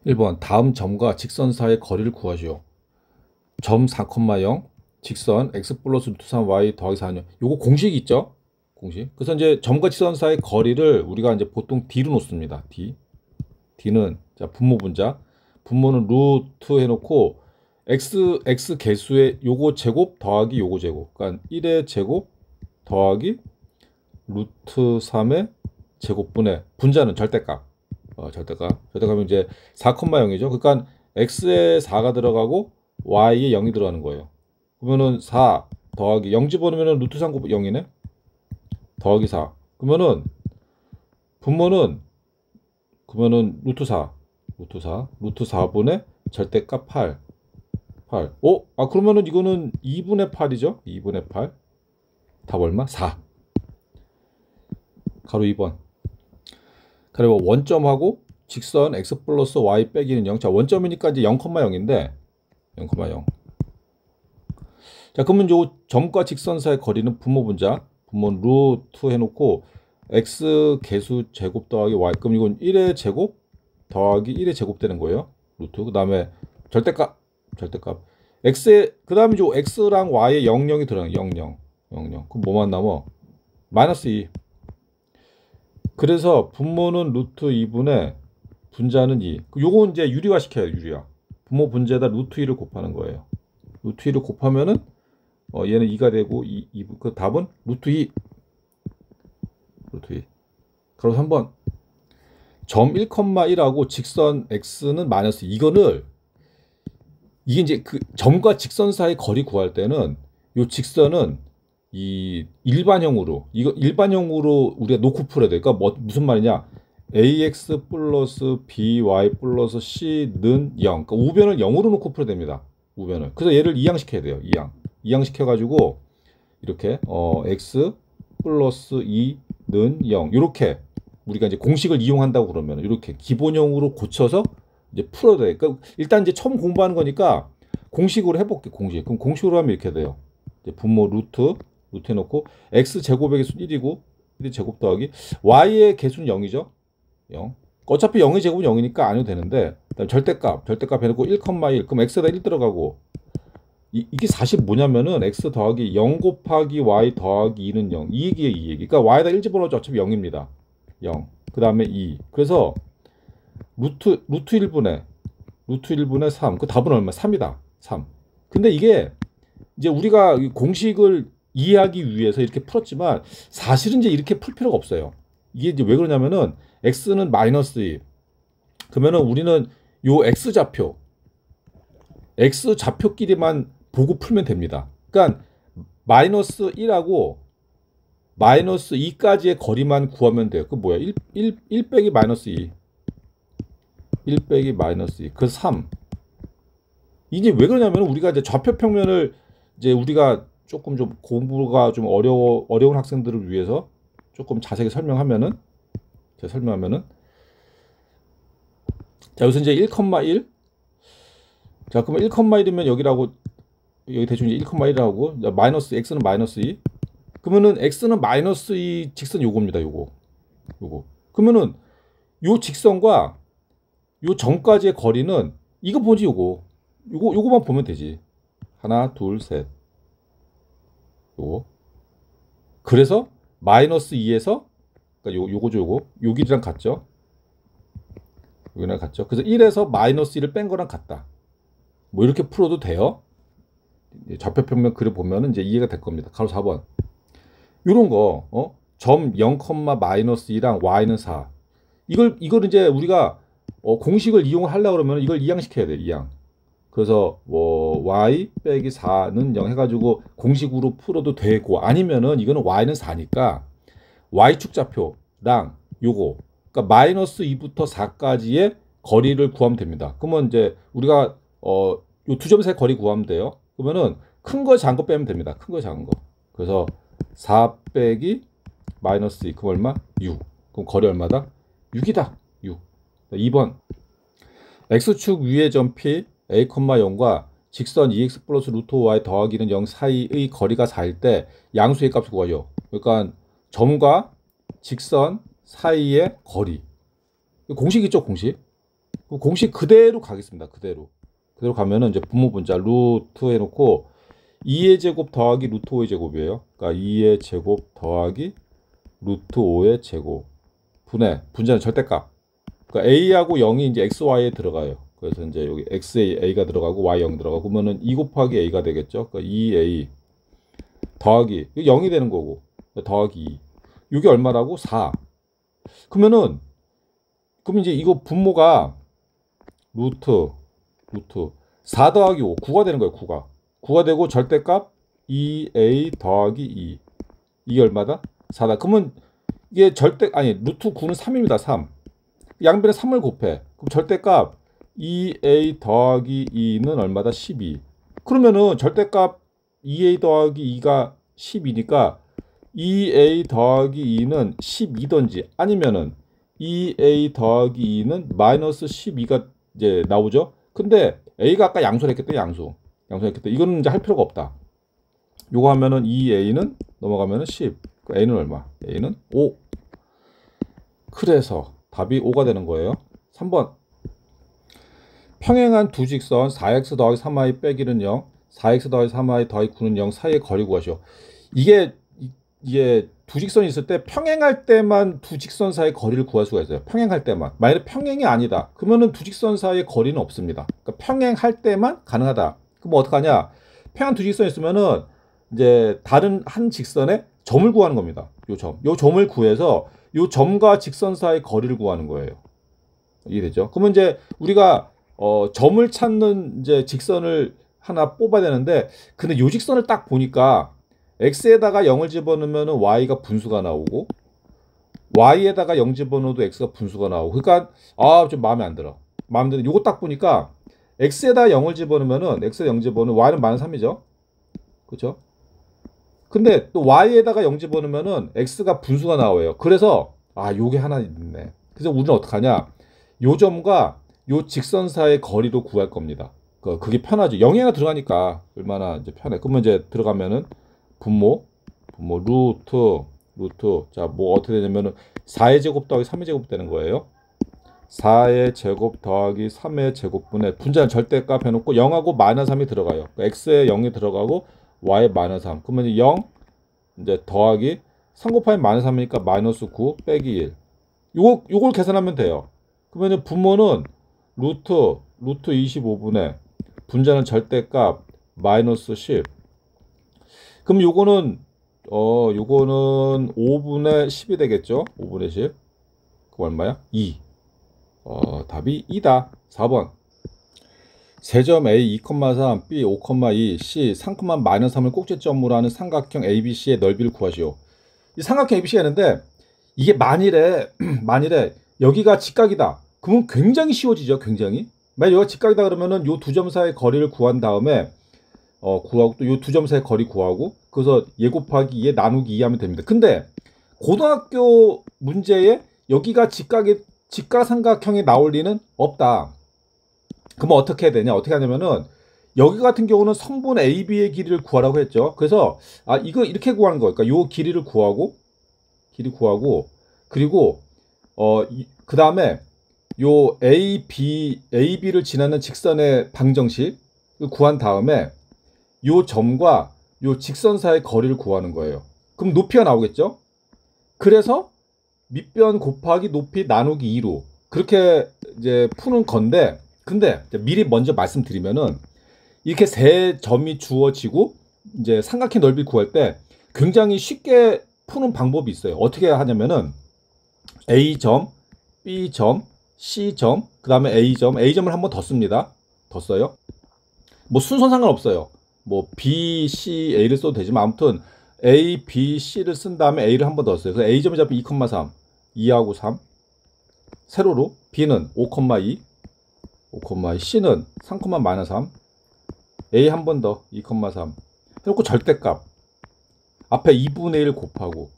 1번 다음 점과 직선 사이의 거리를 구하시오. 점 4,0 직선 x 플러스 루트 3y 더하기 4는 요거 공식이 있죠? 공식. 그래서 이제 점과 직선 사이의 거리를 우리가 이제 보통 d로 놓습니다. d는 자 분모 분자. 분모는 루트 해놓고 x 개수의 요거 제곱 더하기 요거 제곱. 그러니까 1의 제곱 더하기 루트 3의 제곱분의 분자는 절대값. 절대값은 이제 4,0이죠. 그러니까 x에 4가 들어가고 y에 0이 들어가는 거예요. 그러면은 4 더하기 0 집어넣으면 루트 3 0이네. 더하기 4. 그러면은 분모는 루트 4분의 절대값 8. 그러면은 이거는 2분의 8이죠. 2분의 8. 답 얼마? 4. 가로 2번. 그리고 원점하고 직선 x 플러스 y 빼기는 0. 자, 원점이니까 이제 0,0인데 0,0. 자, 그러면 요 점과 직선 사이의 거리는 분모 분자. 분모는 루트 해놓고 x 개수 제곱 더하기 y. 그럼 이건 1의 제곱 더하기 1의 제곱 되는 거예요. 루트. 그 다음에 절대값. x에 그 다음에 요 x랑 y에 0,0이 들어가요. 0,0. 그럼 뭐만 남아? 마이너스 2. 그래서 분모는 루트 2분의 분자는 2. 요거 이제 유리화 시켜요. 유리화. 분모 분자에다 루트 2를 곱하는 거예요. 루트 2를 곱하면은 얘는 2가 되고 그 답은 루트 2. 그럼 3번. 점 1,1하고 직선 x는 마이너스. 이게 이제 그 점과 직선 사이 거리 구할 때는 요 직선은 이 일반형으로 우리가 놓고 풀어야 돼. 그러니까 무슨 말이냐? ax 플러스 by 플러스 c는 0. 그러니까 우변을 0으로 놓고 풀어야 됩니다. 우변을. 그래서 얘를 이항시켜야 돼요. 이항 시켜가지고 이렇게 x 플러스 2는 0. 이렇게 우리가 이제 공식을 이용한다고 그러면 이렇게 기본형으로 고쳐서 이제 풀어야 돼. 그러니까 일단 이제 처음 공부하는 거니까 공식으로 해볼게. 그럼 공식으로 하면 이렇게 돼요. 이제 분모 루트 해놓고 x 제곱의 개수는 1이고 1의 제곱 더하기 y의 개수는 0이죠. 0. 어차피 0의 제곱은 0이니까 안 해도 되는데 절대값 해놓고 1,1. 그럼 x에다 1 들어가고 이게 사실 뭐냐면은 x 더하기 0 곱하기 y 더하기 2는 0. 이 얘기. 그러니까 y에다 1 집어넣어도 어차피 0입니다. 0. 그 다음에 2. 그래서 루트 1분의 3. 그 답은 얼마? 3이다. 3. 근데 이게 이제 우리가 공식을 이해하기 위해서 이렇게 풀었지만 사실은 이제 이렇게 풀 필요가 없어요. 이게 이제 왜 그러냐면은 x는 마이너스 2. 그러면은 우리는 요 x 좌표끼리만 보고 풀면 됩니다. 그러니까 마이너스 1하고 마이너스 2까지의 거리만 구하면 돼요. 그 뭐야? 1 빼기 마이너스 2. 1 빼기 마이너스 2. 그 3. 이게 왜 그러냐면 우리가 이제 좌표 평면을 이제 우리가 조금 좀 공부가 좀 어려운 학생들을 위해서 조금 자세히 설명하면은 자, 여기서 이제 1,1. 자, 그러면 1,1이면 여기 대충 이제 1,1이라고 마이너스 x는 마이너스 2. 그러면은 x는 마이너스 2 직선 요겁니다. 요거. 그러면은 요 직선과 요 점까지의 거리는 이거 보지 요거만 보면 되지. 하나, 둘, 셋. 요거. 그래서 마이너스 2에서 그러니까 요거죠. 요 길이랑 같죠. 여기랑 같죠. 그래서 1에서 마이너스 1을 뺀 거랑 같다. 뭐 이렇게 풀어도 돼요. 좌표평면 그려 보면은 이제 이해가 될 겁니다. 가로 4번. 요런 거, 점 0, 마이너스 2랑 y는 4. 이걸 이제 우리가 공식을 이용을 하려고 그러면 이걸 이항시켜야 돼. 이항. 그래서 y 빼기 4는 0 해가지고 공식으로 풀어도 되고 아니면은 이거는 y는 4니까 y축 좌표랑 요거 그러니까 마이너스 2부터 4까지의 거리를 구하면 됩니다. 그러면 이제 우리가 요 두 점 사이 거리 구하면 돼요. 그러면은 큰 거 작은 거 빼면 됩니다. 큰 거 작은 거. 그래서 4 빼기 마이너스 2 그럼 얼마? 6. 그럼 거리 얼마다? 6이다. 6. 2번 x축 위의 점 P a, 0과 직선 2x 플러스 루트 y 더하기는 0 사이의 거리가 4일 때 양수의 값을 구하죠. 그러니까 점과 직선 사이의 거리. 공식 있죠, 공식. 공식 그대로 가겠습니다. 그대로 가면은 이제 분모 분자 루트 해놓고 2의 제곱 더하기 루트 5의 제곱이에요. 그러니까 2의 제곱 더하기 루트 5의 제곱 분의 분자는 절대값. 그러니까 a하고 0이 이제 x, y에 들어가요. 그래서 이제 여기 x에 a가 들어가고 y 0 들어가고 그러면은 2 곱하기 a가 되겠죠. 그러니까 2a 더하기 0이 되는 거고 더하기 2. 이게 얼마라고? 4. 그러면은 그럼 이제 이거 분모가 루트 4 더하기 5 9가 되는 거예요. 9가 되고 절대값 2a 더하기 2. 이게 얼마다? 4다. 그러면 이게 루트 9는 3입니다. 3. 양변에 3을 곱해. 그럼 절대값 2a 더하기 2는 얼마다? 12. 그러면은 절대값 2a 더하기 2가 12니까 2a 더하기 2는 12던지 아니면은 2a 더하기 2는 마이너스 12가 이제 나오죠. 근데 a가 아까 양수했겠다. 양수했겠다. 이거는 이제 할 필요가 없다. 요거 하면은 2a는 넘어가면은 10. a는 얼마? a는 5. 그래서 답이 5가 되는 거예요. 3번. 평행한 두 직선 4x 더하기 3y 빼기는 0, 4x 더하기 3y 더하기 9는 0 사이의 거리 구하시오. 이게 두 직선이 있을 때 평행할 때만 두 직선 사이의 거리를 구할 수가 있어요. 평행할 때만. 만약에 평행이 아니다. 그러면은 두 직선 사이의 거리는 없습니다. 그러니까 평행할 때만 가능하다. 그럼 뭐 어떡하냐? 평행한 두 직선이 있으면은 이제 다른 한 직선에 점을 구하는 겁니다. 요 점을 구해서 요 점과 직선 사이의 거리를 구하는 거예요. 이해되죠? 그러면 이제 우리가 점을 찾는 이제 직선을 하나 뽑아야 되는데, 근데 요 직선을 딱 보니까 x에다가 0을 집어넣으면 y가 분수가 나오고 y에다가 0 집어넣어도 x가 분수가 나오고, 그러니까 좀 마음에 안 들어. 요거 딱 보니까 x에다 0을 집어넣으면은 x에다 0 집어넣으면 y는 마이너스 3이죠. 그렇죠? 근데 또 y에다가 0 집어넣으면은 x가 분수가 나와요. 그래서 요게 하나 있네. 그래서 우리는 어떡하냐? 요 점과 요 직선 사이의 거리로 구할 겁니다. 그게 편하죠. 0이 하나 들어가니까 얼마나 이제 편해. 그러면 이제 들어가면은 분모 루트 자, 뭐 어떻게 되냐면은 4의 제곱 더하기 3의 제곱 되는 거예요. 4의 제곱 더하기 3의 제곱분의 분자는 절대값 해놓고 0하고 마이너스 3이 들어가요. 그러니까 x에 0이 들어가고 y에 마이너스 3. 그러면 0 이제 더하기 3 곱하기 마이너스 3이니까 마이너스 9 빼기 1. 요걸 계산하면 돼요. 그러면 분모는 루트 25분의 분자는 절대값 마이너스 10. 그럼 요거는 5분의 10이 되겠죠? 5분의 10. 그거 얼마야? 2. 답이 2다. 4번. 세점 A 2,3, B 5,2, C 3,-3을 꼭지점으로 하는 삼각형 ABC의 넓이를 구하시오. 이 삼각형 ABC가 있는데 이게 만일에 여기가 직각이다. 그러면 굉장히 쉬워지죠. 굉장히. 만약 여기가 직각이다 그러면은 요 두 점 사이의 거리를 구한 다음에 구하고 또 요 두 점 사이의 거리 구하고 그래서 얘 곱하기 2에 나누기 2 하면 됩니다. 근데 고등학교 문제에 여기가 직각삼각형이 나올 리는 없다. 그러면 어떻게 해야 되냐? 어떻게 하냐면은 여기 같은 경우는 성분 AB의 길이를 구하라고 했죠. 그래서 이거 이렇게 구하는 거예요. 그러니까 요 길이를 구하고 그리고 그 다음에 요 AB를 지나는 직선의 방정식을 구한 다음에 요 점과 요 직선 사이의 거리를 구하는 거예요. 그럼 높이가 나오겠죠? 그래서 밑변 곱하기 높이 나누기 2로 그렇게 이제 푸는 건데, 근데 미리 먼저 말씀드리면은 이렇게 세 점이 주어지고 이제 삼각형 넓이 구할 때 굉장히 쉽게 푸는 방법이 있어요. 어떻게 하냐면은 A점, B점, C점, 그 다음에 A점을 한번 더 씁니다. 더 써요. 뭐 순서 상관없어요. 뭐 B, C, A를 써도 되지만 아무튼 A, B, C를 쓴 다음에 A를 한 번 더 써요. 그래서 A점이 잡히면 2,3, 2하고 3 세로로, B는 5,2, C는 3,-3, A 한 번 더 2,3 해놓고 절대값 앞에 2분의 1 곱하고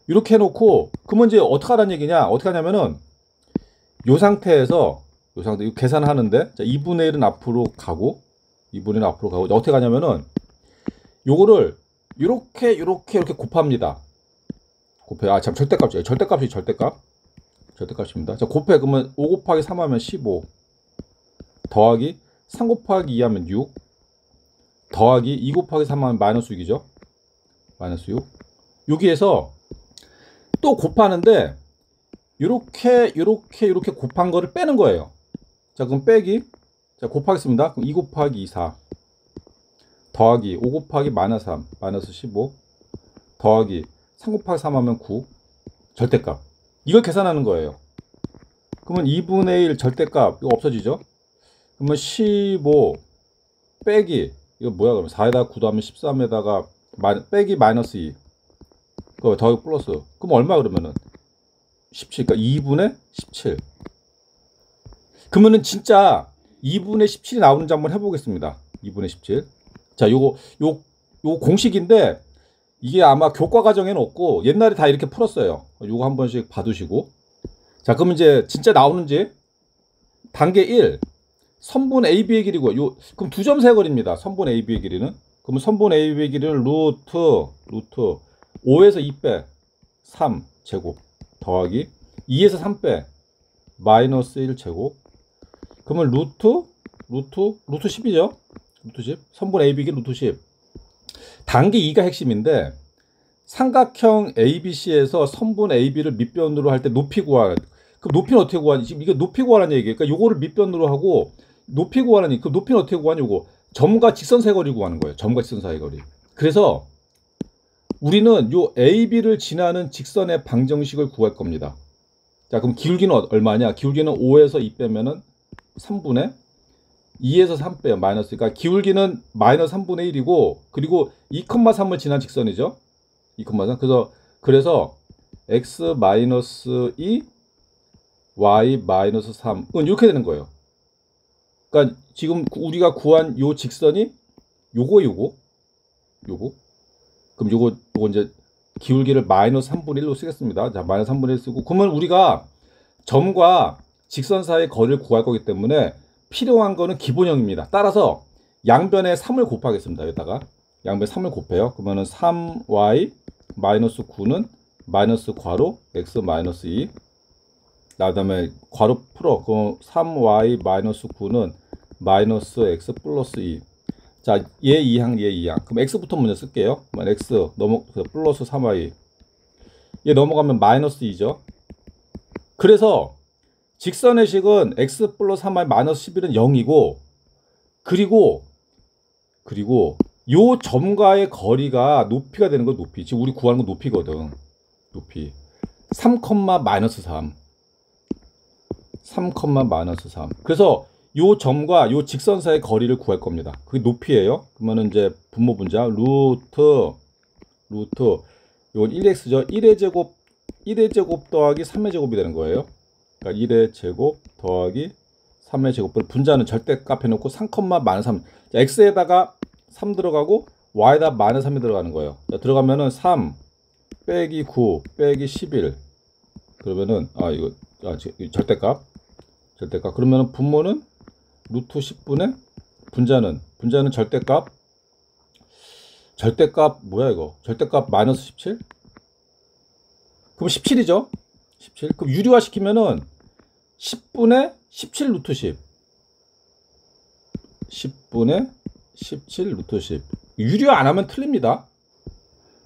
이렇게 해놓고, 그러면 이제 어떻게 하라는 얘기냐? 어떻게 하냐면은 요 상태에서 이거 계산하는데, 자, 2분의 1은 앞으로 가고 어떻게 하냐면은 요거를 이렇게 곱합니다. 곱해요. 절대값입니다. 자, 곱해. 그러면 5 곱하기 3 하면 15. 더하기 3 곱하기 2 하면 6 더하기 2 곱하기 3 하면 마이너스 6이죠. 마이너스 6. 여기에서 또 곱하는데 요렇게 곱한 거를 빼는 거예요. 자, 그럼 빼기. 자, 곱하겠습니다. 그럼 2 곱하기 2, 4 더하기 5 곱하기 마이너스 3 마이너스 15 더하기 3 곱하기 3 하면 9 절대값. 이걸 계산하는 거예요. 그러면 2분의 1 절대값 이거 없어지죠. 그러면 15 빼기 이거 뭐야 그러면 4에다가 9 더하면 13에다가 빼기 마이너스 2 그거 더하기 플러스. 그럼 얼마 그러면은 17. 그러니까 2분의 17. 그러면은 진짜 2분의 17이 나오는지 한번 해보겠습니다. 2분의 17. 자, 요거 요 공식인데 이게 아마 교과 과정에는 없고 옛날에 다 이렇게 풀었어요. 요거 한 번씩 봐두시고. 자, 그럼 이제 진짜 나오는지 단계 1 선분 AB의 길이고 그럼 2점 세거리입니다. 선분 AB의 길이는. 그러면 선분 AB의 길이는 루트 5에서 2 빼 3 제곱 더하기 2에서 3 빼 마이너스 1 제곱. 그러면 루트 10이죠. 루트 10. 선분 AB의 길이 루트 10. 단계 2가 핵심인데 삼각형 ABC에서 선분 AB를 밑변으로 할 때 높이 구하라. 그럼 높이는 어떻게 구하니? 지금 이게 높이 구하라는 얘기예요. 그러니까 요거를 밑변으로 하고 높이 구하라니. 그럼 높이는 어떻게 구하니? 요거 점과 직선 사이거리 구하는 거예요. 점과 직선 사이거리. 그래서 우리는 요 AB를 지나는 직선의 방정식을 구할 겁니다. 자, 그럼 기울기는 얼마냐? 기울기는 5에서 2 빼면은 3분의 2에서 3 빼요. 마이너스. 그러니까 기울기는 마이너스 3분의 1이고 그리고 2,3을 지난 직선이죠. 2,3. 그래서 x 마이너스 2 y 마이너스 3은 이렇게 되는 거예요. 그러니까 지금 우리가 구한 요 직선이 요거. 그럼 요거 이제 기울기를 마이너스 3분의 1로 쓰겠습니다. 자, 마이너스 3분의 1 쓰고 그러면 우리가 점과 직선 사이의 거리를 구할 거기 때문에 필요한 거는 기본형입니다. 따라서 양변에 3을 곱하겠습니다. 여기다가 양변에 3을 곱해요. 그러면은 3y 마이너스 9는 마이너스 괄호 x 마이너스 2. 그다음에 괄호 풀어. 그럼 3y 마이너스 9는 마이너스 x 플러스 2. 자, 얘 2항 얘 2항. 그럼 x부터 먼저 쓸게요. 그럼 x 플러스 3y. 얘 넘어가면 마이너스 2죠. 그래서 직선의 식은 x 플러스 3y 마이너스 11은 0이고 그리고 요 점과의 거리가 높이가 되는 거. 높이. 지금 우리 구하는 건 높이거든. 높이 3, 마이너스 3. 그래서 요 점과 요 직선 사이의 거리를 구할 겁니다. 그게 높이예요. 그러면은 이제 분모 분자 루트 요건 1x죠. 1의 제곱 더하기 3의 제곱이 되는 거예요. 그러니까 1의 제곱 더하기 3의 제곱을 분자는 절대값 해놓고 3, 마이너스 3. 자, x에다가 3 들어가고 y에다 마이너스 3이 들어가는 거예요. 자, 들어가면은 3 빼기 9 빼기 11. 그러면은 절대값. 그러면은 분모는 루트 10분의 분자는 절대값 뭐야 이거? 절대값 마이너스 17? 그럼 17이죠? 17. 그럼 유리화 시키면은 10분의 17 루트 10. 10분의 17 루트 10. 유리화 안 하면 틀립니다.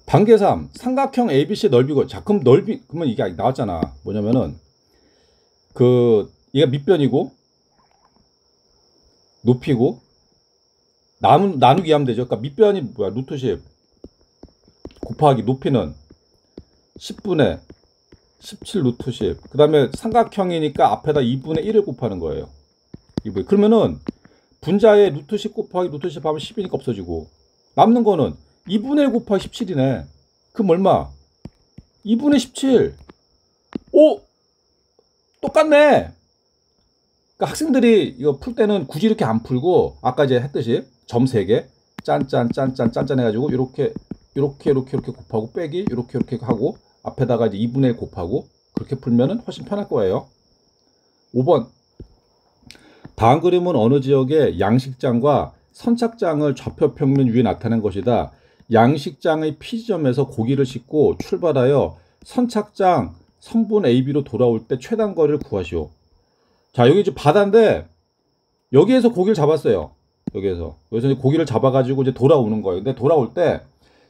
단계 3. 삼각형 ABC 넓이고. 자, 그럼 그러면 이게 나왔잖아. 뭐냐면은 얘가 밑변이고 높이고 나누기 하면 되죠. 그러니까 밑변이 뭐야? 루트 10 곱하기 높이는 10분의 17 루트 10. 그 다음에 삼각형이니까 앞에다 2분의 1을 곱하는 거예요. 그러면은 분자에 루트 10 곱하기 루트 10 하면 10이니까 없어지고 남는 거는 2분의 1 곱하기 17이네. 그럼 얼마? 2분의 17. 오! 똑같네. 그러니까 학생들이 이거 풀 때는 굳이 이렇게 안 풀고 아까 이제 했듯이 점 3개 짠짠 해가지고 이렇게 곱하고 빼기 이렇게 하고 앞에다가 이제 2분의 1 곱하고 그렇게 풀면은 훨씬 편할 거예요. 5번. 다음 그림은 어느 지역의 양식장과 선착장을 좌표 평면 위에 나타낸 것이다. 양식장의 P지점에서 고기를 싣고 출발하여 선착장 선분 AB로 돌아올 때 최단 거리를 구하시오. 자, 여기 이제 바다인데 여기에서 고기를 잡았어요. 여기서 이제 고기를 잡아가지고 이제 돌아오는 거예요. 근데 돌아올 때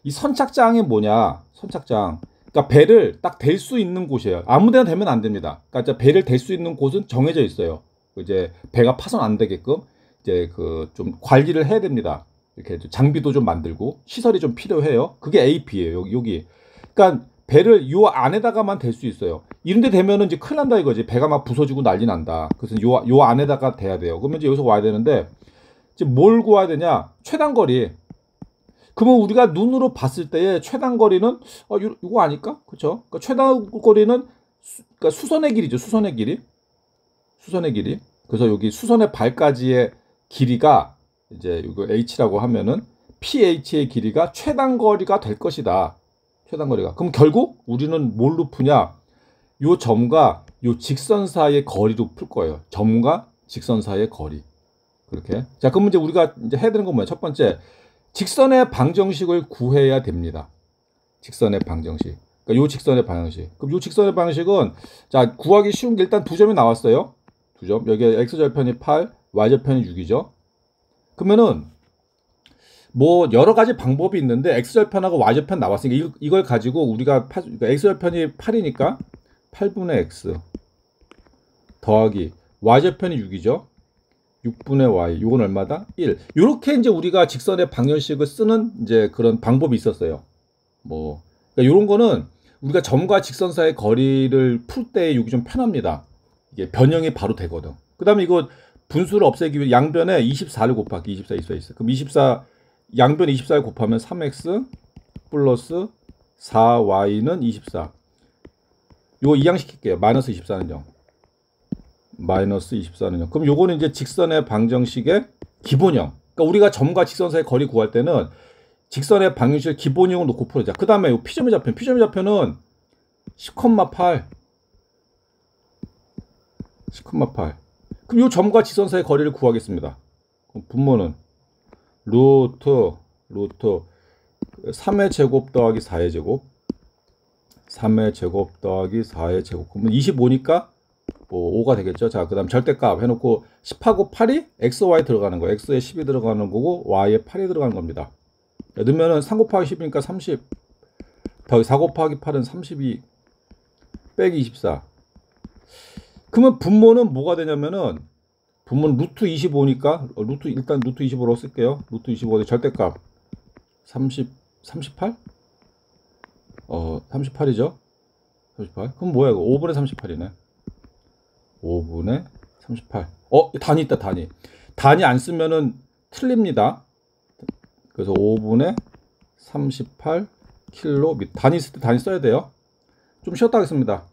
이 선착장이 뭐냐? 선착장. 그러니까 배를 딱 댈 수 있는 곳이에요. 아무데나 대면 안 됩니다. 그러니까 배를 댈 수 있는 곳은 정해져 있어요. 이제 배가 파손 안 되게끔 이제 그 좀 관리를 해야 됩니다. 이렇게 장비도 좀 만들고 시설이 좀 필요해요. 그게 AP예요. 여기. 그러니까 배를 요 안에다가만 댈 수 있어요. 이런데 되면은 이제 큰일 난다 이거지. 배가 막 부서지고 난리 난다. 그래서 요 안에다가 대야 돼요. 그러면 이제 여기서 와야 되는데 이제 뭘 구해야 되냐? 최단거리. 그러면 우리가 눈으로 봤을 때의 최단거리는 이거 아닐까? 그렇죠? 그러니까 최단거리는 그러니까 수선의 길이죠. 수선의 길이. 수선의 길이. 그래서 여기 수선의 발까지의 길이가 이제 이거 h라고 하면은 ph의 길이가 최단거리가 될 것이다. 최단거리가. 그럼 결국 우리는 뭘로 푸냐? 요 점과 요 직선 사이의 거리로 풀 거예요. 점과 직선 사이의 거리. 그렇게. 자, 그럼 이제 우리가 이제 해야 되는 건 뭐야? 첫 번째, 직선의 방정식을 구해야 됩니다. 직선의 방정식. 그러니까 요 직선의 방정식. 그럼 요 직선의 방정식은 자, 구하기 쉬운 게 일단 두 점이 나왔어요. 두 점. 여기에 x절편이 8, y절편이 6이죠. 그러면은 뭐 여러 가지 방법이 있는데 x절편하고 y절편 나왔으니까 이걸 가지고 우리가 그러니까 x절편이 8이니까 8분의 x 더하기 y절편이 6이죠. 6분의 y. 이건 얼마다? 1. 요렇게 이제 우리가 직선의 방정식을 쓰는 이제 그런 방법이 있었어요. 뭐 그러니까 요런 거는 우리가 점과 직선 사이의 거리를 풀 때 이게 좀 편합니다. 이게 변형이 바로 되거든. 그다음에 이거 분수를 없애기 위해 양변에 24를 곱하기 24 있어. 그럼 24 양변 24를 곱하면 3x 플러스 4y는 24. 요거 이항시킬게요. 마이너스 24는 0. 마이너스 24는 0. 그럼 요거는 이제 직선의 방정식의 기본형. 그러니까 우리가 점과 직선 사이의 거리 구할 때는 직선의 방정식을 기본형을 놓고 풀자. 그 다음에 요 P점의 좌편. P점의 좌편은 10,8. 10,8. 그럼 요 점과 직선 사이의 거리를 구하겠습니다. 그럼 분모는 루트 3의 제곱 더하기 4의 제곱. 3의 제곱 더하기 4의 제곱. 그러면 25니까 뭐 5가 되겠죠. 자, 그 다음 절대값 해놓고 10하고 8이 x, y 들어가는 거예요. x에 10이 들어가는 거고 y에 8이 들어가는 겁니다. 넣으면은 3 곱하기 10이니까 30 더하기 4 곱하기 8은 32 빼기 24. 그러면 분모는 뭐가 되냐면은 분모는 루트 25니까 일단 루트 25로 쓸게요. 루트 25의 절대값 38? 38이죠. 38. 그럼 뭐야 이거 5분의 38이네. 5분의 38. 단위 있다, 단위. 단위 안 쓰면은 틀립니다. 그래서 5분의 38 킬로미터. 단위 있을 때 단위 써야 돼요. 좀 쉬었다 하겠습니다.